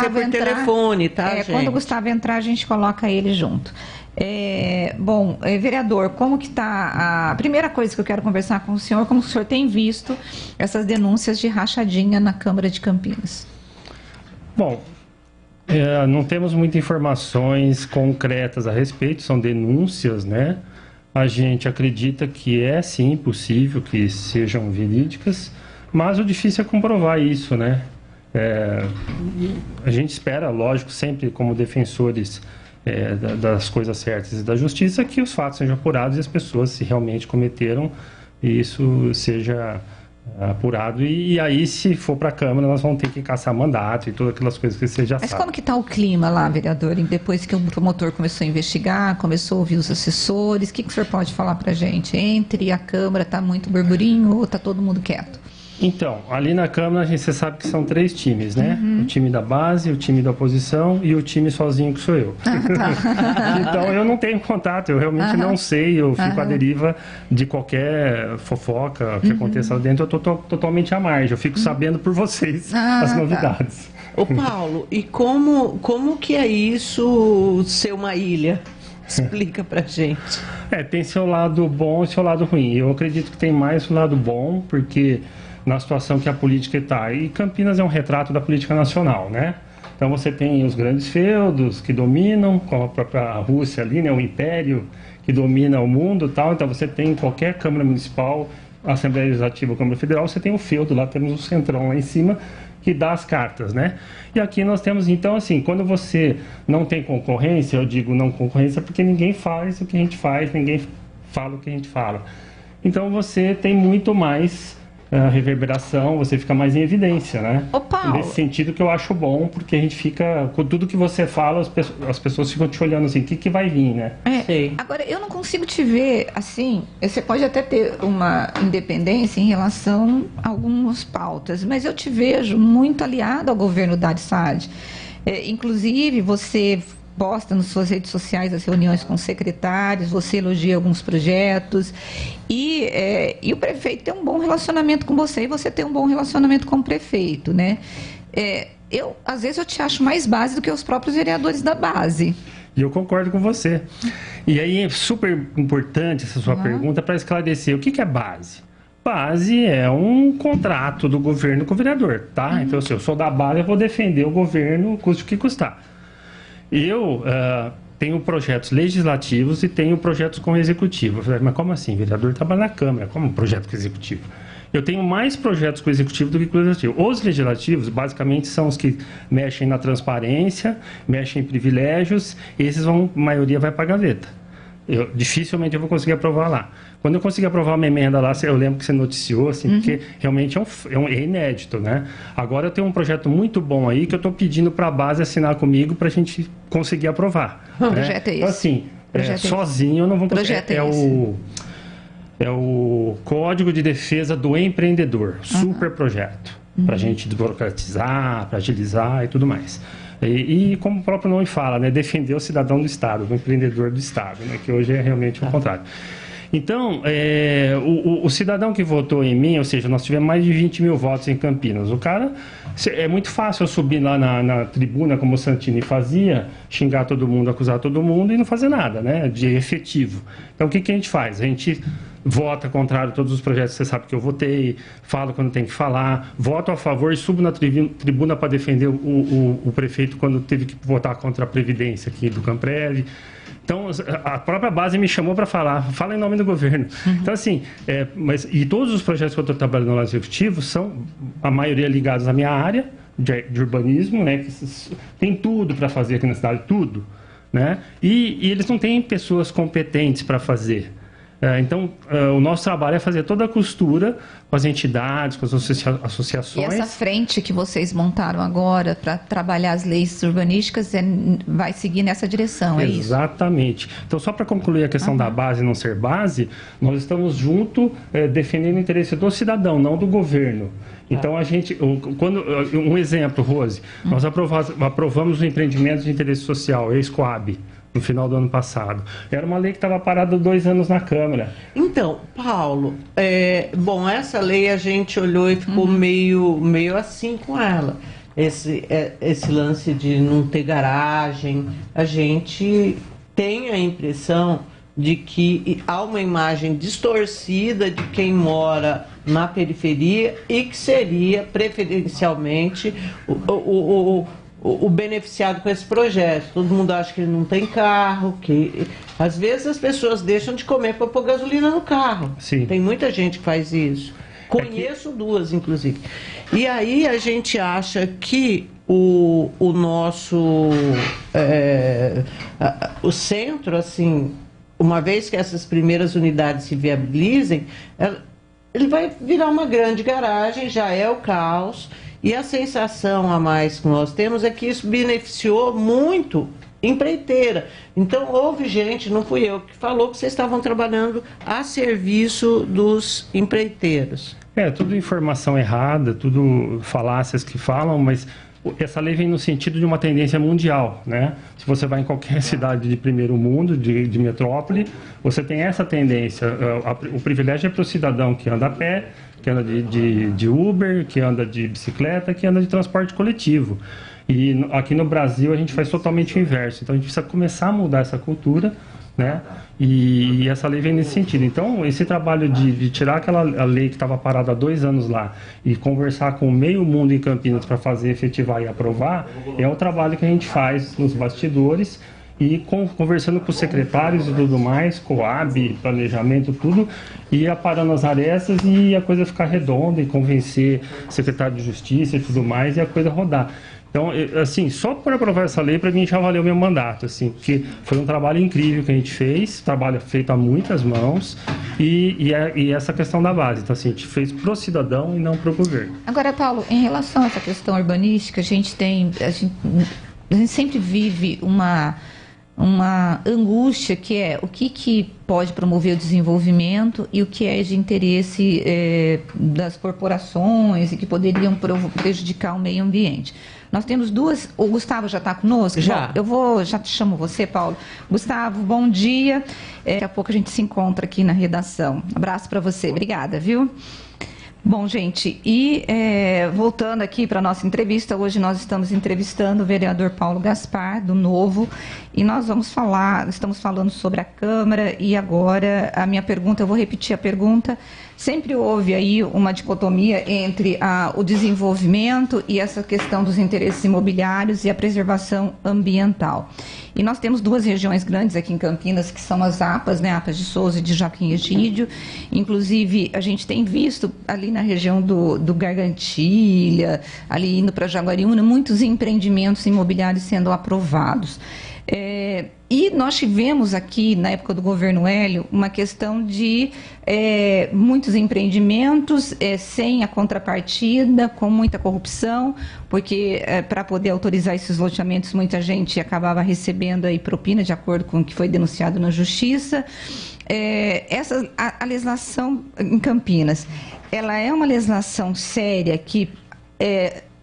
ser por telefone, tá, gente? Quando o Gustavo entrar, a gente coloca ele junto. Vereador, como que está a primeira coisa que eu quero conversar com o senhor, como o senhor tem visto essas denúncias de rachadinha na Câmara de Campinas? Bom, não temos muitas informações concretas a respeito, são denúncias, né? A gente acredita que é sim possível que sejam verídicas, mas o difícil é comprovar isso, né? A gente espera, lógico, sempre como defensores das coisas certas e da justiça, que os fatos sejam apurados e as pessoas, se realmente cometeram, isso seja apurado. E aí, se for para a Câmara, nós vamos ter que caçar mandato e todas aquelas coisas que você já sabe. Mas como que está o clima lá, vereador? Depois que o promotor começou a investigar, começou a ouvir os assessores, o que o senhor pode falar para a gente? Entre a Câmara, está muito burburinho ou está todo mundo quieto? Então, ali na Câmara, você sabe que são 3 times, né? O time da base, o time da oposição e o time sozinho que sou eu. Então, eu não tenho contato, eu realmente não sei, eu fico à deriva de qualquer fofoca que aconteça lá dentro, eu estou totalmente à margem, eu fico sabendo por vocês as novidades. Ô Paulo, e como que é isso ser uma ilha? Explica pra gente. Tem seu lado bom e seu lado ruim. Eu acredito que tem mais o lado bom, porque na situação que a política está. E Campinas é um retrato da política nacional, né? Então você tem os grandes feudos que dominam, como a própria Rússia ali, né? O império que domina o mundo e tal. Então você tem em qualquer Câmara Municipal, Assembleia Legislativa, Câmara Federal, você tem o feudo, lá temos o centrão lá em cima, que dá as cartas, né? E aqui nós temos, então, assim, quando você não tem concorrência, eu digo não concorrência porque ninguém faz o que a gente faz, ninguém fala o que a gente fala. Então você tem muito mais reverberação, você fica mais em evidência, né? Ô, Paulo. Nesse sentido que eu acho bom, porque a gente fica, com tudo que você fala, as pessoas ficam te olhando assim, o que vai vir, né? Sei. Agora, eu não consigo te ver assim, você pode até ter uma independência em relação a algumas pautas, mas eu te vejo muito aliado ao governo da Saad. Inclusive, você posta nas suas redes sociais as reuniões com secretários, você elogia alguns projetos e o prefeito tem um bom relacionamento com você e você tem um bom relacionamento com o prefeito, né? Às vezes eu te acho mais base do que os próprios vereadores da base. E eu concordo com você. E aí é super importante essa sua pergunta para esclarecer o que é base. Base é um contrato do governo com o vereador, tá? Então, se eu sou da base, eu vou defender o governo, custe o que custar. Eu tenho projetos legislativos e tenho projetos com o executivo. Eu falei, mas como assim? O vereador trabalha na Câmara, como projeto com o executivo? Eu tenho mais projetos com o executivo do que com o legislativo. Os legislativos, basicamente, são os que mexem na transparência, mexem em privilégios, esses a maioria vai para a gaveta. Dificilmente eu vou conseguir aprovar lá. Quando eu conseguir aprovar uma emenda lá, eu lembro que você noticiou, assim, porque realmente é inédito, né? Agora eu tenho um projeto muito bom aí que eu estou pedindo para a base assinar comigo para a gente conseguir aprovar. O projeto é esse? Então, assim, sozinho eu não vou conseguir. É o Código de Defesa do Empreendedor, super projeto, para a gente desburocratizar, para agilizar e tudo mais. E como o próprio nome fala, né, defender o cidadão do Estado, o empreendedor do Estado, né, que hoje é realmente o contrário. Então, o cidadão que votou em mim, ou seja, nós tivemos mais de 20 mil votos em Campinas. O cara, é muito fácil eu subir lá na tribuna, como o Santini fazia, xingar todo mundo, acusar todo mundo e não fazer nada, né, de efetivo. Então, o que a gente faz? A gente vota contrário a todos os projetos que você sabe que eu votei, falo quando tem que falar, voto a favor e subo na tribuna para defender o prefeito quando teve que votar contra a Previdência aqui do Camprev. Então, a própria base me chamou para fala em nome do governo. Então, assim, e todos os projetos que eu estou trabalhando no executivo são, a maioria, ligados à minha área de urbanismo, né, que tem tudo para fazer aqui na cidade, tudo, né, e eles não têm pessoas competentes para fazer. Então, o nosso trabalho é fazer toda a costura com as entidades, com as associações. E essa frente que vocês montaram agora para trabalhar as leis urbanísticas vai seguir nessa direção, é isso? Exatamente. Então, só para concluir a questão da base e não ser base, nós estamos juntos defendendo o interesse do cidadão, não do governo. Então, um exemplo, Rose, nós aprovamos o empreendimento de interesse social, ex-Coab, no final do ano passado. Era uma lei que estava parada 2 anos na Câmara. Então, Paulo, bom, essa lei a gente olhou e ficou meio assim com ela. esse lance de não ter garagem. A gente tem a impressão de que há uma imagem distorcida de quem mora na periferia e que seria preferencialmente o beneficiado com esse projeto. Todo mundo acha que ele não tem carro, que às vezes as pessoas deixam de comer para pôr gasolina no carro. Sim. Tem muita gente que faz isso. Conheço duas, inclusive. E aí a gente acha que o nosso o centro, assim, uma vez que essas primeiras unidades se viabilizem, ele vai virar uma grande garagem, já é o caos, e a sensação a mais que nós temos é que isso beneficiou muito empreiteira. Então houve gente, não fui eu, que falou que vocês estavam trabalhando a serviço dos empreiteiros. Tudo informação errada, tudo falácias que falam, mas essa lei vem no sentido de uma tendência mundial, né? Se você vai em qualquer cidade de primeiro mundo, de metrópole, você tem essa tendência. O privilégio é para o cidadão que anda a pé, que anda de Uber, que anda de bicicleta, que anda de transporte coletivo. E aqui no Brasil a gente faz totalmente o inverso. Então a gente precisa começar a mudar essa cultura, né? E essa lei vem nesse sentido. Então, esse trabalho de tirar aquela lei que estava parada há 2 anos lá e conversar com o meio mundo em Campinas para fazer, efetivar e aprovar, é o trabalho que a gente faz nos bastidores e conversando com os secretários e tudo mais, Coab, planejamento, tudo, e aparando as arestas e a coisa ficar redonda e convencer o secretário de Justiça e tudo mais e a coisa rodar. Então, assim, só por aprovar essa lei, para mim já valeu meu mandato, assim, porque foi um trabalho incrível que a gente fez, trabalho feito a muitas mãos, e essa questão da base. Então, assim, a gente fez pro cidadão e não pro governo. Agora, Paulo, em relação a essa questão urbanística, a gente sempre vive uma angústia que é o que pode promover o desenvolvimento e o que é de interesse das corporações e que poderiam prejudicar o meio ambiente. Nós temos duas. O Gustavo já está conosco? Já. Já chamo você, Paulo. Gustavo, bom dia. Daqui a pouco a gente se encontra aqui na redação. Abraço para você. Obrigada, viu? Bom, gente, e voltando aqui para a nossa entrevista, hoje nós estamos entrevistando o vereador Paulo Gaspar, do Novo, e nós estamos falando sobre a Câmara, e agora a minha pergunta, eu vou repetir a pergunta. Sempre houve aí uma dicotomia entre o desenvolvimento e essa questão dos interesses imobiliários e a preservação ambiental. E nós temos 2 regiões grandes aqui em Campinas, que são as APAs, né, APAs de Souza e de Joaquim Egídio. Inclusive, a gente tem visto ali na região do Gargantilha, ali indo para Jaguariúna, muitos empreendimentos imobiliários sendo aprovados. E nós tivemos aqui, na época do governo Hélio, uma questão de muitos empreendimentos sem a contrapartida, com muita corrupção, porque para poder autorizar esses loteamentos, muita gente acabava recebendo aí propina, de acordo com o que foi denunciado na Justiça. A legislação em Campinas, ela é uma legislação séria que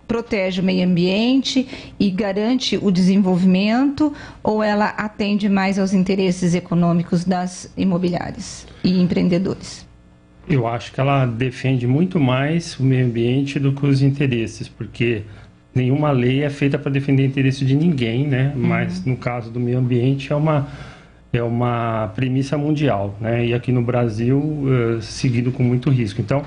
protege o meio ambiente e garante o desenvolvimento, ou ela atende mais aos interesses econômicos das imobiliárias e empreendedores? Eu acho que ela defende muito mais o meio ambiente do que os interesses, porque nenhuma lei é feita para defender o interesse de ninguém, né? Mas no caso do meio ambiente é uma premissa mundial, né? E aqui no Brasil, seguido com muito risco. Então,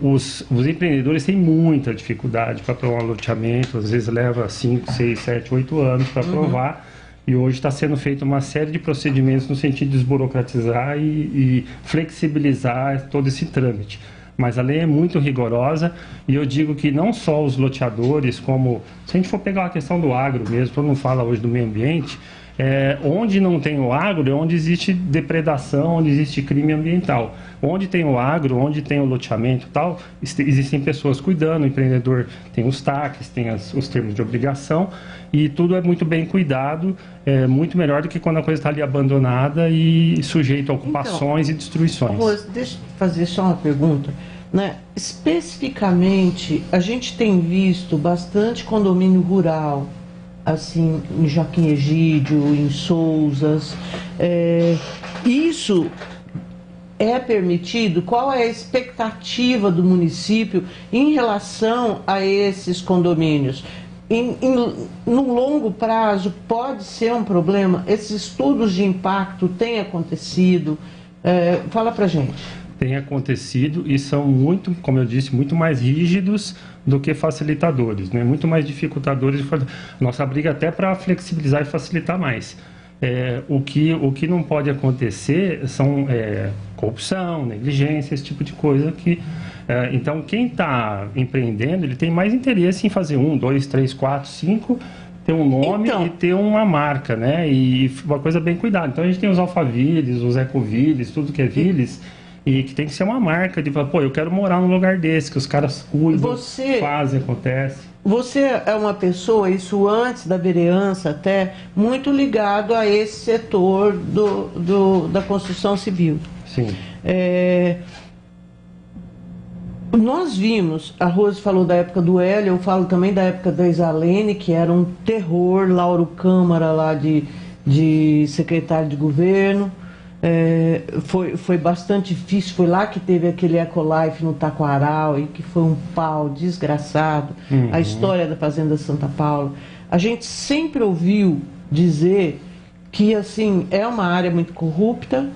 os empreendedores têm muita dificuldade para aprovar um loteamento, às vezes leva 5, 6, 7, 8 anos para aprovar, e hoje está sendo feita uma série de procedimentos no sentido de desburocratizar e flexibilizar todo esse trâmite. Mas a lei é muito rigorosa, e eu digo que não só os loteadores, como se a gente for pegar a questão do agro mesmo, todo mundo fala hoje do meio ambiente, onde não tem o agro é onde existe depredação, onde existe crime ambiental. Onde tem o agro, onde tem o loteamento e tal, existem pessoas cuidando, o empreendedor tem os TACs, tem os termos de obrigação, e tudo é muito bem cuidado, muito melhor do que quando a coisa está ali abandonada e sujeita a ocupações e destruições. Deixa eu fazer só uma pergunta. Né? Especificamente, a gente tem visto bastante condomínio rural, assim, em Joaquim Egídio, em Souzas. Isso é permitido? Qual é a expectativa do município em relação a esses condomínios? No longo prazo, pode ser um problema? Esses estudos de impacto têm acontecido? Fala pra gente. Tem acontecido e são muito, como eu disse, muito mais rígidos do que facilitadores, né? Muito mais dificultadores. Nossa briga até para flexibilizar e facilitar mais. O que não pode acontecer são corrupção, negligência, esse tipo de coisa que... então, quem está empreendendo, ele tem mais interesse em fazer 1, 2, 3, 4, 5, ter um nome e ter uma marca, né? E uma coisa bem cuidada. Então, a gente tem os Alphavilles, os Ecovilles, tudo que é Villes, e que tem que ser uma marca de falar, pô, eu quero morar num lugar desse, que os caras cuidam, fazem, acontece. Você é uma pessoa, isso antes da vereança até, muito ligado a esse setor da construção civil. Sim. Nós vimos, a Rose falou da época do Hélio, eu falo também da época da Isalene, que era um terror, Lauro Câmara lá de secretário de governo. Foi bastante difícil, foi lá que teve aquele Ecolife no Taquaral e que foi um pau desgraçado, a história da Fazenda Santa Paula. A gente sempre ouviu dizer que assim, é uma área muito corrupta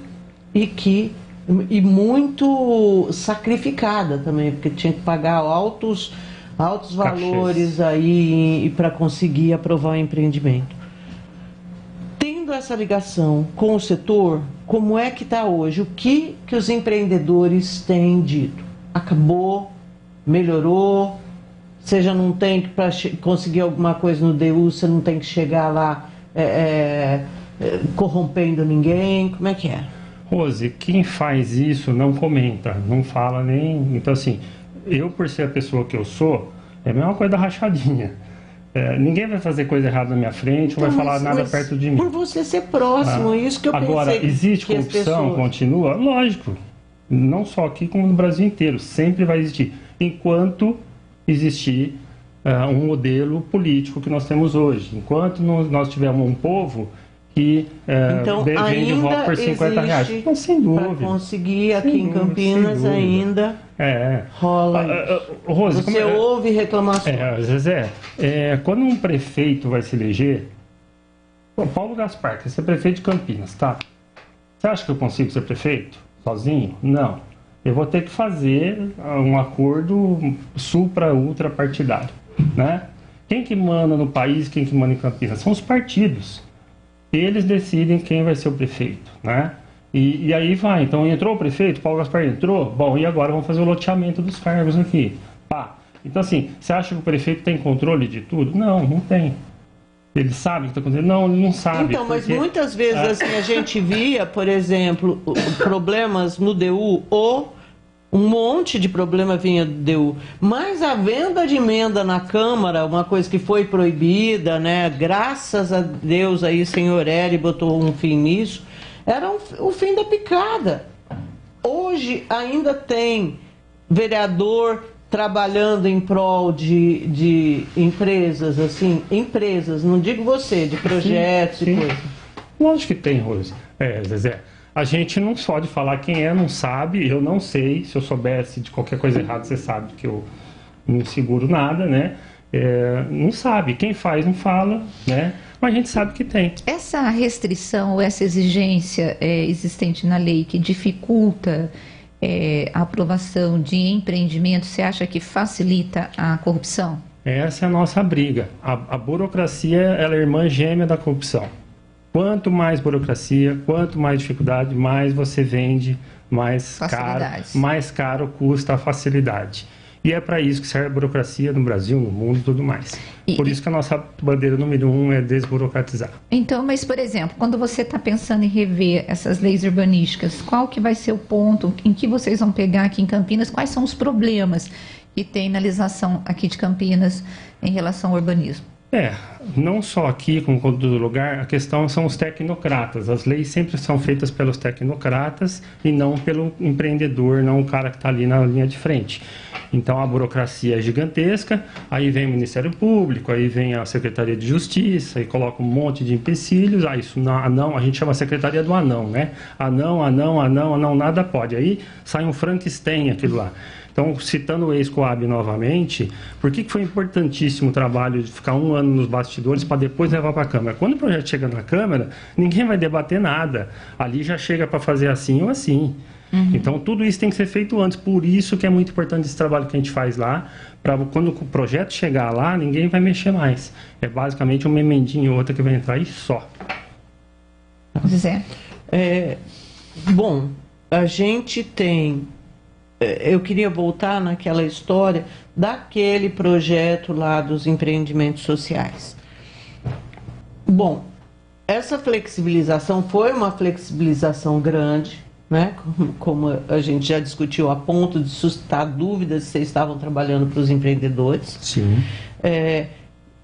e muito sacrificada também, porque tinha que pagar altos valores aí para conseguir aprovar o empreendimento. Tendo essa ligação com o setor, como é que está hoje? O que os empreendedores têm dito? Acabou? Melhorou? Você já não tem que, para conseguir alguma coisa no DU, você não tem que chegar lá corrompendo ninguém? Como é que é? Rose, quem faz isso não comenta, não fala nem... Então, assim, eu, por ser a pessoa que eu sou, é a mesma coisa da rachadinha. Ninguém vai fazer coisa errada na minha frente, então, ou vai falar nada perto de mim. Por você ser próximo, isso que eu pensei. Agora, existe corrupção? Continua? Lógico. Não só aqui, como no Brasil inteiro. Sempre vai existir. Enquanto existir um modelo político que nós temos hoje. Enquanto nós tivermos um povo que vende o voto por R$50. Mas, sem dúvida. Para conseguir aqui em Campinas ainda rola. Rose, você ouve reclamações. Zezé, quando um prefeito vai se eleger, Paulo Gaspar, quer ser prefeito de Campinas, tá? Você acha que eu consigo ser prefeito sozinho? Não. Eu vou ter que fazer um acordo supra-ultra partidário, né? Quem que manda no país, quem que manda em Campinas? São os partidos. Eles decidem quem vai ser o prefeito, né? E aí vai. Então, entrou o prefeito, Paulo Gaspar entrou, bom, e agora vamos fazer o loteamento dos cargos aqui. Então, assim, você acha que o prefeito tem controle de tudo? Não tem. Ele sabe o que está acontecendo? Não, ele não sabe. Então, mas muitas vezes assim, a gente via, por exemplo, problemas no DU ou um monte de problema vinha do DU. Mas a venda de emenda na Câmara, uma coisa que foi proibida, né? Graças a Deus aí, senhor Hélio botou um fim nisso, era o fim da picada. Hoje ainda tem vereador trabalhando em prol de empresas, assim, empresas, não digo você, de projetos e coisas. Lógico que tem, Rose. Zezé. A gente não pode falar quem não sabe, eu não sei. Se eu soubesse de qualquer coisa errada, você sabe que eu não seguro nada, né? Não sabe. Quem faz não fala, né? Mas a gente sabe que tem. Essa restrição ou essa exigência existente na lei que dificulta a aprovação de empreendimentos, você acha que facilita a corrupção? Essa é a nossa briga. A burocracia, ela é irmã gêmea da corrupção. Quanto mais burocracia, quanto mais dificuldade, mais você vende, mais caro custa a facilidade. E é para isso que serve a burocracia no Brasil, no mundo e tudo mais. Por isso que a nossa bandeira número 1 é desburocratizar. Então, mas, por exemplo, quando você está pensando em rever essas leis urbanísticas, qual que vai ser o ponto em que vocês vão pegar aqui em Campinas? Quais são os problemas que tem na legislação aqui de Campinas em relação ao urbanismo? Não só aqui, como em todo lugar, a questão são os tecnocratas. As leis sempre são feitas pelos tecnocratas e não pelo empreendedor, não o cara que está ali na linha de frente. Então a burocracia é gigantesca, aí vem o Ministério Público, aí vem a Secretaria de Justiça e coloca um monte de empecilhos. Isso não, a gente chama a Secretaria do Anão, né? Anão, nada pode. Aí sai um Frankenstein aquilo lá. Então, citando o ex-Coab novamente, por que foi importantíssimo o trabalho de ficar 1 ano nos bastidores para depois levar para a Câmara? Quando o projeto chega na Câmara, ninguém vai debater nada. Ali já chega para fazer assim ou assim. Então, tudo isso tem que ser feito antes. Por isso que é muito importante esse trabalho que a gente faz lá, para quando o projeto chegar lá, ninguém vai mexer mais. É basicamente uma emendinha ou outra que vai entrar e só. Zé. Bom, a gente tem... Eu queria voltar naquela história daquele projeto lá dos empreendimentos sociais. Bom, essa flexibilização foi uma flexibilização grande, né? Como a gente já discutiu, a ponto de suscitar dúvidas se vocês estavam trabalhando para os empreendedores. Sim.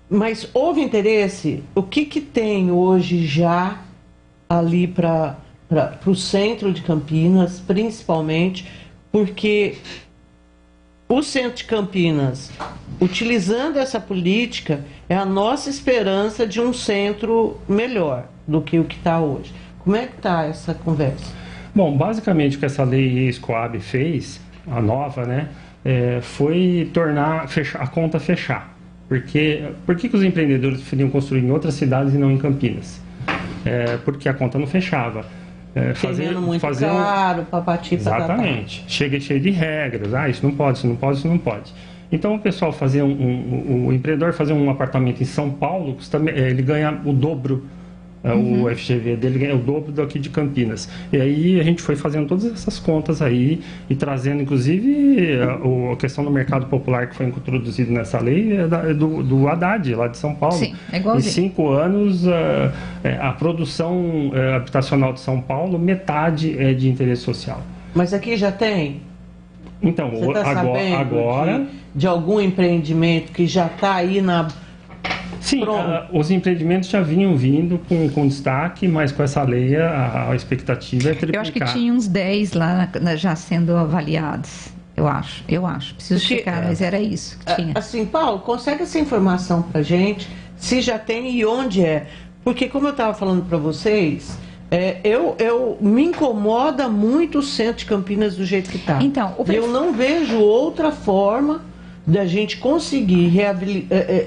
Mas houve interesse? O que tem hoje já ali para o centro de Campinas, principalmente, porque o centro de Campinas, utilizando essa política, é a nossa esperança de um centro melhor do que o que está hoje. Como é que está essa conversa? Bom, basicamente o que essa lei ex-Coab fez, a nova, né, foi tornar a conta fechar. Por que os empreendedores preferiam construir em outras cidades e não em Campinas? Porque a conta não fechava. Fazer muito caro, papati, exatamente. Chega cheio de regras. Isso não pode, isso não pode, isso não pode. Então o pessoal fazer o empreendedor fazer um apartamento em São Paulo, ele ganha o dobro. O FGV dele ganha o dobro daqui de Campinas. E aí a gente foi fazendo todas essas contas aí e trazendo, inclusive, a questão do mercado popular que foi introduzido nessa lei do Haddad, lá de São Paulo. Sim, é igualzinho. Em 5 anos, a produção habitacional de São Paulo, metade é de interesse social. Mas aqui já tem? Então, você tá agora... de algum empreendimento que já está aí na... Sim, os empreendimentos já vinham vindo com destaque, mas com essa lei a expectativa é triplicar. Eu acho que tinha uns 10 lá já sendo avaliados, eu acho. Preciso checar, mas era isso que tinha. Assim, Paulo, consegue essa informação pra gente, se já tem e onde é? Porque como eu estava falando para vocês, me incomoda muito o centro de Campinas do jeito que está. Então, eu não vejo outra forma da gente conseguir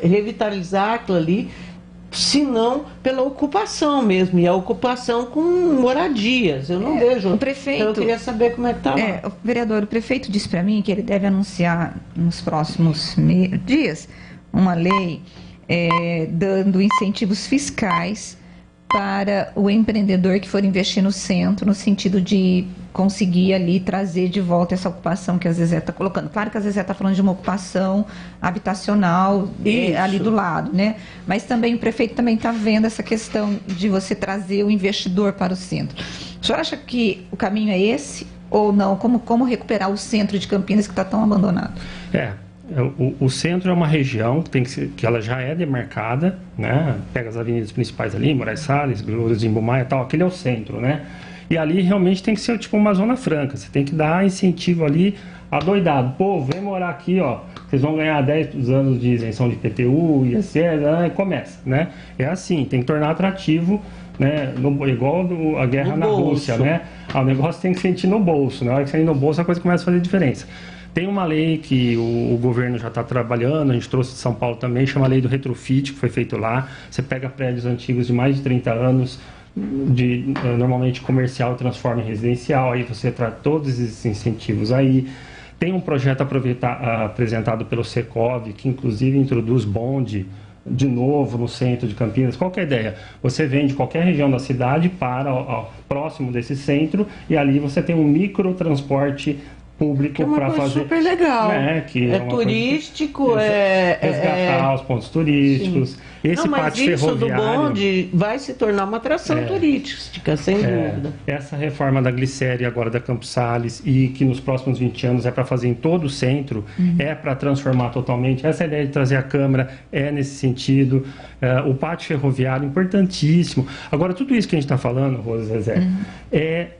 revitalizar aquilo ali, senão pela ocupação mesmo, e a ocupação com moradias. Eu não vejo. O prefeito, então eu queria saber como é que está lá. Vereador, o prefeito disse para mim que ele deve anunciar nos próximos dias uma lei dando incentivos fiscais para o empreendedor que for investir no centro, no sentido de conseguir ali trazer de volta essa ocupação que a Zezé está colocando. Claro que a Zezé está falando de uma ocupação habitacional ali do lado, né? Mas também o prefeito também está vendo essa questão de você trazer o investidor para o centro. O senhor acha que o caminho é esse ou não? Como recuperar o centro de Campinas que está tão abandonado? O centro é uma região que ela já é demarcada, né? Pega as avenidas principais ali, Moraes Salles, Glorioso Maia e tal, aquele é o centro, né? E ali realmente tem que ser tipo uma zona franca, você tem que dar incentivo ali adoidado. Pô, vem morar aqui, ó, vocês vão ganhar 10 anos de isenção de IPTU, ISS, e começa, né? É assim, tem que tornar atrativo, né? Igual a guerra na Rússia, né? O negócio tem que sentir no bolso, né? Na hora que sair no bolso a coisa começa a fazer diferença. Tem uma lei que o governo já está trabalhando, a gente trouxe de São Paulo também, chama a lei do retrofit, que foi feito lá. Você pega prédios antigos de mais de 30 anos, normalmente comercial, transforma em residencial, aí você traz todos esses incentivos aí. Tem um projeto apresentado pelo Secov, que inclusive introduz bonde de novo no centro de Campinas. Qual que é a ideia? Você vem de qualquer região da cidade para próximo desse centro e ali você tem um microtransporte público para fazer. Super legal. Que é turístico, resgatar os pontos turísticos. Sim. Esse mas pátio isso ferroviário, do bonde vai se tornar uma atração turística, sem dúvida. Essa reforma da Glicéria agora da Campos Sales e que nos próximos 20 anos é para fazer em todo o centro, é para transformar totalmente. Essa ideia de trazer a Câmara é nesse sentido. O pátio ferroviário, importantíssimo. Agora, tudo isso que a gente está falando, Rosa Zezé,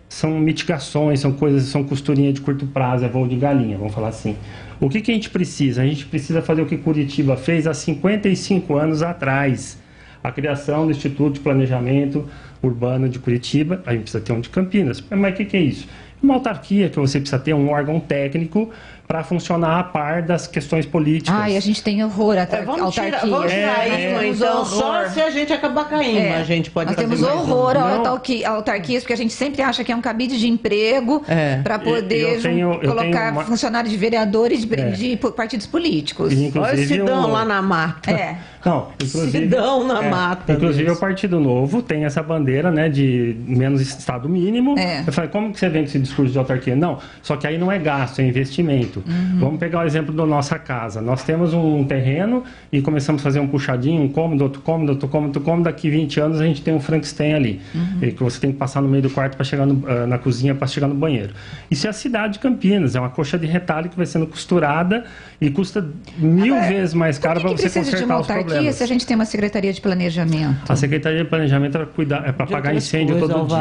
são mitigações, são coisas, são costurinha de curto prazo, é voo de galinha, vamos falar assim. O que a gente precisa? A gente precisa fazer o que Curitiba fez há 55 anos atrás. A criação do Instituto de Planejamento Urbano de Curitiba. A gente precisa ter um de Campinas. Mas o que é isso? Uma autarquia que você precisa ter um órgão técnico para funcionar a par das questões políticas. E a gente tem horror à autarquia. Vamos tirar isso, então, só se a gente acabar caindo, a gente pode Nós temos horror a autarquias, porque a gente sempre acha que é um cabide de emprego para poder colocar funcionários de vereadores de partidos políticos. Olha o Sidão lá na mata. Não, inclusive, Sidão na mata. Inclusive o Partido Novo tem essa bandeira, né, de menos Estado mínimo. Eu falei, como que você vem com esse discurso de autarquia? Não, só que aí não é gasto, é investimento. Vamos pegar o exemplo da nossa casa. Nós temos um terreno e começamos a fazer um puxadinho, um cômodo, outro cômodo, outro cômodo, outro cômodo. Daqui 20 anos a gente tem um Frankenstein ali. E que você tem que passar no meio do quarto para chegar na cozinha para chegar no banheiro. Isso é a cidade de Campinas. É uma coxa de retalho que vai sendo costurada e custa 1000 vezes mais caro para você consertar os problemas. Se a gente tem uma Secretaria de Planejamento? A Secretaria de Planejamento é para pagar incêndio todo dia.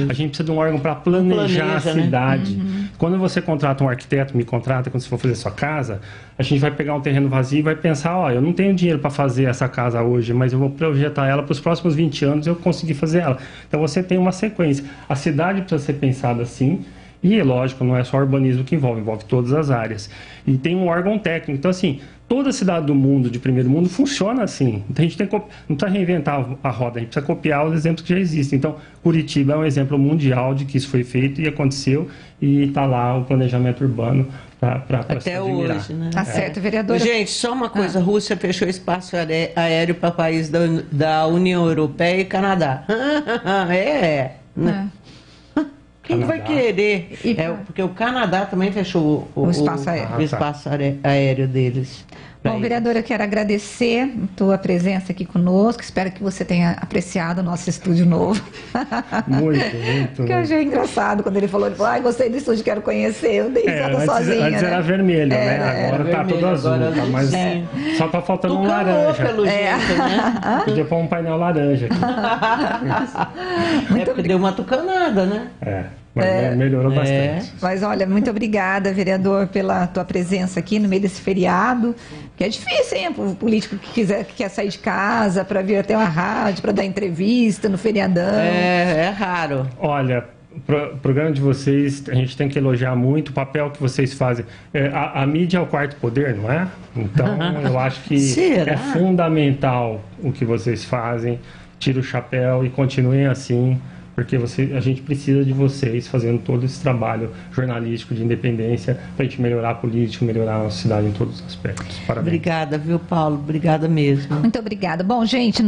A gente precisa de um órgão para planejar a cidade. Quando você contrata um arquiteto, me contrata, quando você for fazer sua casa, a gente vai pegar um terreno vazio e vai pensar, eu não tenho dinheiro para fazer essa casa hoje, mas eu vou projetar ela para os próximos 20 anos e eu conseguir fazer ela. Então você tem uma sequência. A cidade precisa ser pensada assim. E, lógico, não é só urbanismo que envolve todas as áreas. E tem um órgão técnico. Então, assim, toda cidade do mundo, de primeiro mundo, funciona assim. Então, a gente não precisa reinventar a roda, a gente precisa copiar os exemplos que já existem. Então, Curitiba é um exemplo mundial de que isso foi feito e aconteceu. E está lá o planejamento urbano para até hoje, né? Tá certo, vereadora. Gente, só uma coisa. A Rússia fechou espaço aéreo para países da União Europeia e Canadá. Né? Quem vai querer? Porque o Canadá também fechou o espaço aéreo deles. Bom, vereadora, eu quero agradecer a tua presença aqui conosco. Espero que você tenha apreciado o nosso estúdio novo. Muito. Que eu achei engraçado quando ele falou, gostei do estúdio, quero conhecer. Eu dei risada sozinha. Antes era vermelho, né? Agora tá tudo azul. Mas só tá faltando um laranja. Pelo jeito, né? Podia pôr um painel laranja aqui. Porque deu uma tucanada, né? Mas melhorou bastante. Mas olha, muito obrigada, vereador, pela tua presença aqui no meio desse feriado, que é difícil, hein? O político que quer sair de casa para vir até uma rádio, para dar entrevista no feriadão. É raro. Olha, o programa de vocês, a gente tem que elogiar muito o papel que vocês fazem. A mídia é o quarto poder, não é? Então, eu acho que é fundamental o que vocês fazem. Tira o chapéu e continuem assim. Porque a gente precisa de vocês fazendo todo esse trabalho jornalístico de independência para a gente melhorar a política, melhorar a nossa cidade em todos os aspectos. Parabéns. Obrigada, viu, Paulo? Obrigada mesmo. Muito obrigada. Bom, gente...